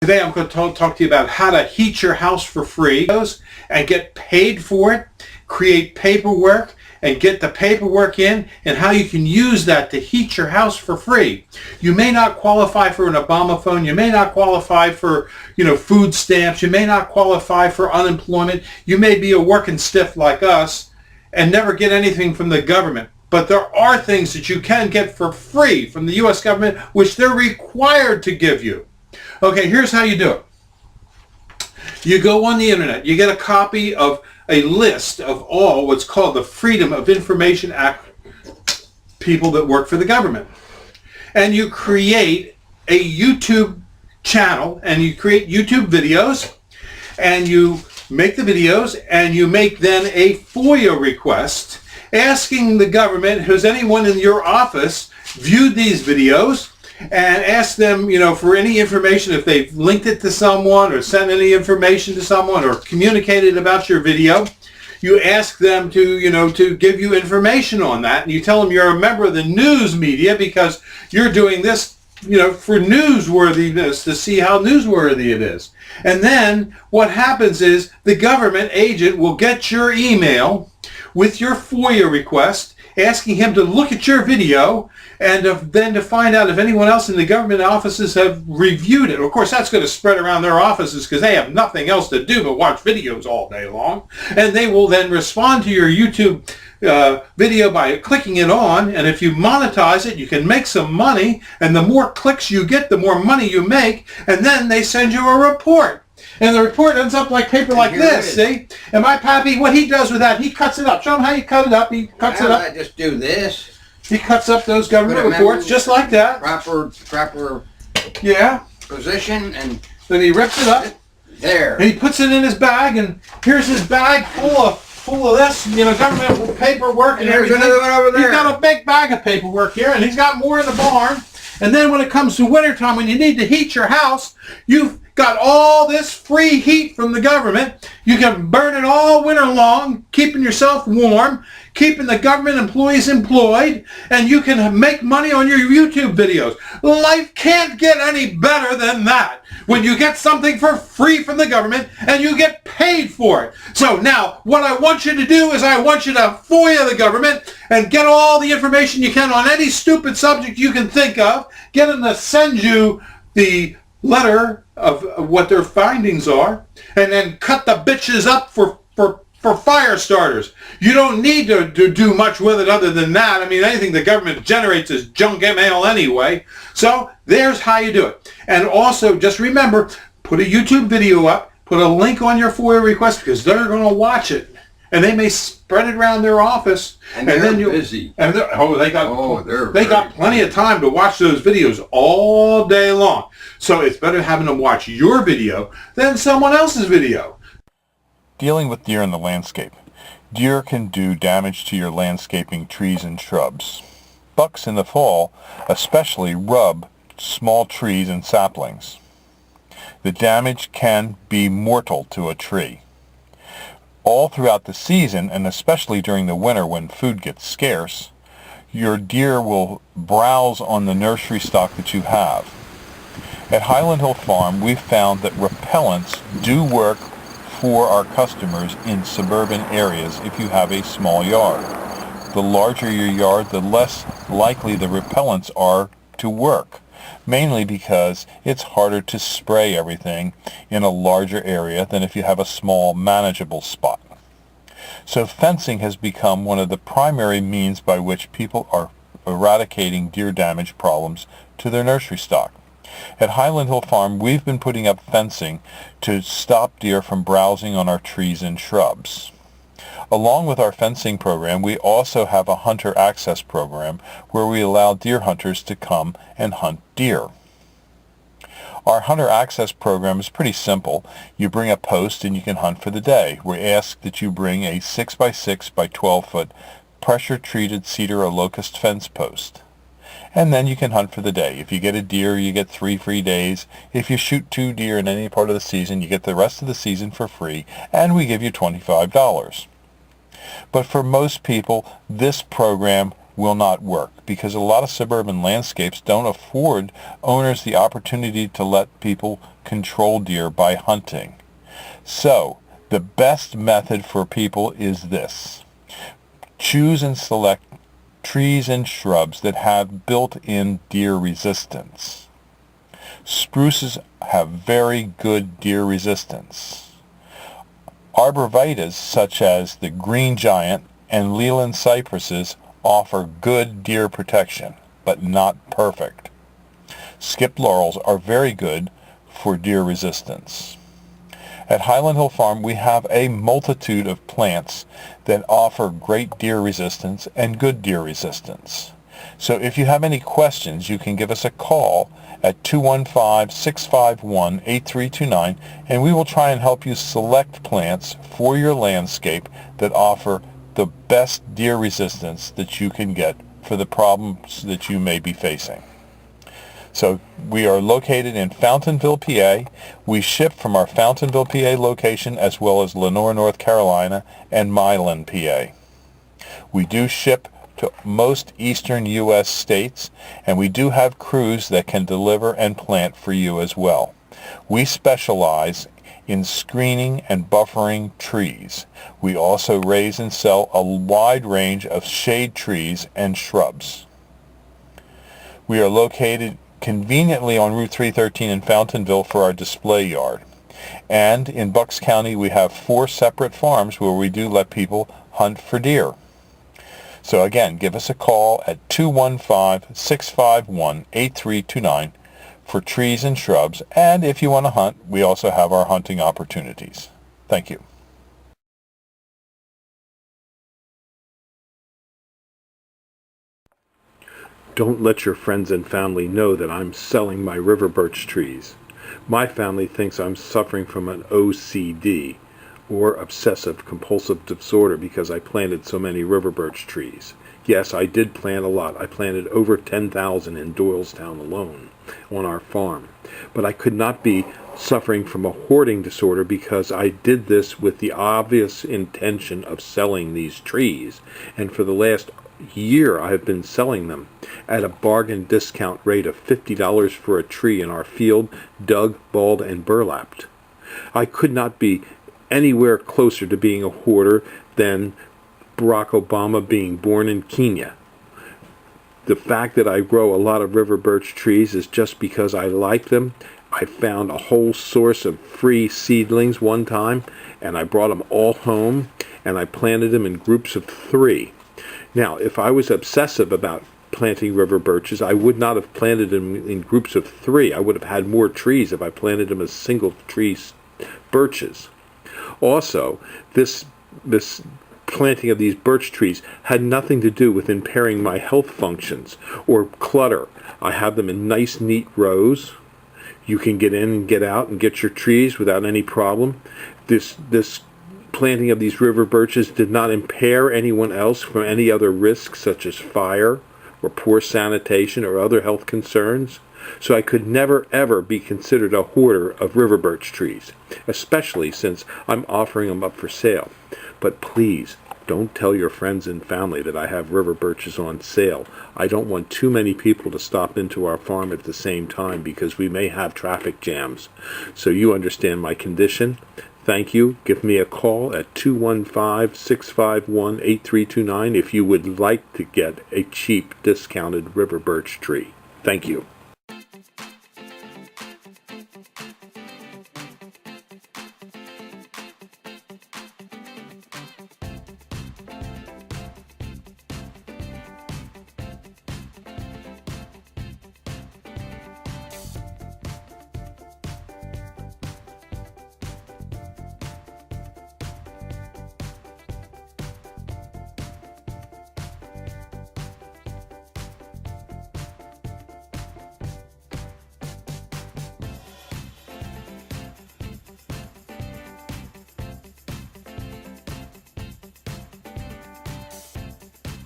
Today I'm going to talk to you about how to heat your house for free and get paid for it, create paperwork and get the paperwork in, and how you can use that to heat your house for free. You may not qualify for an Obama phone. You may not qualify for, food stamps. You may not qualify for unemployment. You may be a working stiff like us and never get anything from the government. But there are things that you can get for free from the U.S. government, which they're required to give you. Okay, here's how you do it. You go on the internet. You get a copy of a list of all what's called the Freedom of Information Act people that work for the government. And you create a YouTube channel, and you create YouTube videos, and you make the videos, and you make then a FOIA request asking the government, has anyone in your office viewed these videos, and ask them, for any information, if they've linked it to someone or sent any information to someone or communicated about your video. You ask them to give you information on that, and you tell them you're a member of the news media because you're doing this, for newsworthiness, to see how newsworthy it is. And then what happens is the government agent will get your email with your FOIA request, asking him to look at your video and then to find out if anyone else in the government offices have reviewed it. Of course, that's going to spread around their offices because they have nothing else to do but watch videos all day long. And they will then respond to your YouTube video by clicking it on. And if you monetize it, you can make some money. And the more clicks you get, the more money you make. And then they send you a report. And the report ends up like paper like this, see? And my pappy, what he does with that, he cuts it up. Show him how you cut it up. He cuts it up. I just do this. He cuts up those government reports just like that. Proper yeah. position, and then he rips it up. There. And he puts it in his bag, and here's his bag full of this, government paperwork and there's everything. Another one over there. He's got a big bag of paperwork here, and he's got more in the barn. And then when it comes to wintertime, when you need to heat your house, you've got all this free heat from the government. You can burn it all winter long, keeping yourself warm, keeping the government employees employed, and you can make money on your YouTube videos. Life can't get any better than that. When you get something for free from the government and you get paid for it. So now, what I want you to do is I want you to FOIA the government and get all the information you can on any stupid subject you can think of. Get them to send you the letter of what their findings are, and then cut the bitches up for fire starters. You don't need to do much with it other than that. I mean, anything the government generates is junk mail anyway. So there's how you do it. And also, just remember, put a YouTube video up, put a link on your FOIA request, because they're going to watch it. And they may spread it around their office. And they're then busy. And they got plenty of time to watch those videos all day long. So it's better having them watch your video than someone else's video. Dealing with deer in the landscape. Deer can do damage to your landscaping trees and shrubs. Bucks in the fall especially rub small trees and saplings. The damage can be mortal to a tree. All throughout the season, and especially during the winter when food gets scarce, your deer will browse on the nursery stock that you have. At Highland Hill Farm, we've found that repellents do work for our customers in suburban areas if you have a small yard. The larger your yard, the less likely the repellents are to work, mainly because it's harder to spray everything in a larger area than if you have a small, manageable spot. So fencing has become one of the primary means by which people are eradicating deer damage problems to their nursery stock. At Highland Hill Farm, we've been putting up fencing to stop deer from browsing on our trees and shrubs. Along with our fencing program, we also have a hunter access program where we allow deer hunters to come and hunt deer. Our hunter access program is pretty simple. You bring a post and you can hunt for the day. We ask that you bring a 6x6 by 12 foot pressure-treated cedar or locust fence post. And then you can hunt for the day. If you get a deer, you get 3 free days. If you shoot 2 deer in any part of the season, you get the rest of the season for free, and we give you $25. But for most people, this program will not work because a lot of suburban landscapes don't afford owners the opportunity to let people control deer by hunting. So, the best method for people is this. Choose and select trees and shrubs that have built-in deer resistance. Spruces have very good deer resistance. Arborvitaes such as the green giant and Leland cypresses offer good deer protection, but not perfect. Skip laurels are very good for deer resistance. At Highland Hill Farm, we have a multitude of plants that offer great deer resistance and good deer resistance. So if you have any questions, you can give us a call at 215-651-8329, and we will try and help you select plants for your landscape that offer the best deer resistance that you can get for the problems that you may be facing. So we are located in Fountainville, PA. We ship from our Fountainville, PA location as well as Lenoir, North Carolina and Milan, PA. We do ship to most eastern U.S. states, and we do have crews that can deliver and plant for you as well. We specialize in screening and buffering trees. We also raise and sell a wide range of shade trees and shrubs. We are located conveniently on Route 313 in Fountainville for our display yard. And in Bucks County, we have 4 separate farms where we do let people hunt for deer. So again, give us a call at 215-651-8329 for trees and shrubs. And if you want to hunt, we also have our hunting opportunities. Thank you. Don't let your friends and family know that I'm selling my river birch trees. My family thinks I'm suffering from an OCD, or obsessive compulsive disorder, because I planted so many river birch trees. Yes, I did plant a lot. I planted over 10,000 in Doylestown alone on our farm. But I could not be suffering from a hoarding disorder because I did this with the obvious intention of selling these trees. And for the last year I have been selling them at a bargain discount rate of $50 for a tree in our field, dug, balled, and burlapped. I could not be anywhere closer to being a hoarder than Barack Obama being born in Kenya. The fact that I grow a lot of river birch trees is just because I like them. I found a whole source of free seedlings one time, and I brought them all home, and I planted them in groups of 3. Now, if I was obsessive about planting river birches, I would not have planted them in groups of 3. I would have had more trees if I planted them as single tree birches. Also, this planting of these birch trees had nothing to do with impairing my health functions or clutter. I have them in nice, neat rows. You can get in and get out and get your trees without any problem. This planting of these river birches did not impair anyone else from any other risks such as fire or poor sanitation or other health concerns. So I could never ever be considered a hoarder of river birch trees, especially since I'm offering them up for sale. But please, don't tell your friends and family that I have river birches on sale. I don't want too many people to stop into our farm at the same time because we may have traffic jams. So you understand my condition. Thank you. Give me a call at 215-651-8329 if you would like to get a cheap discounted river birch tree. Thank you.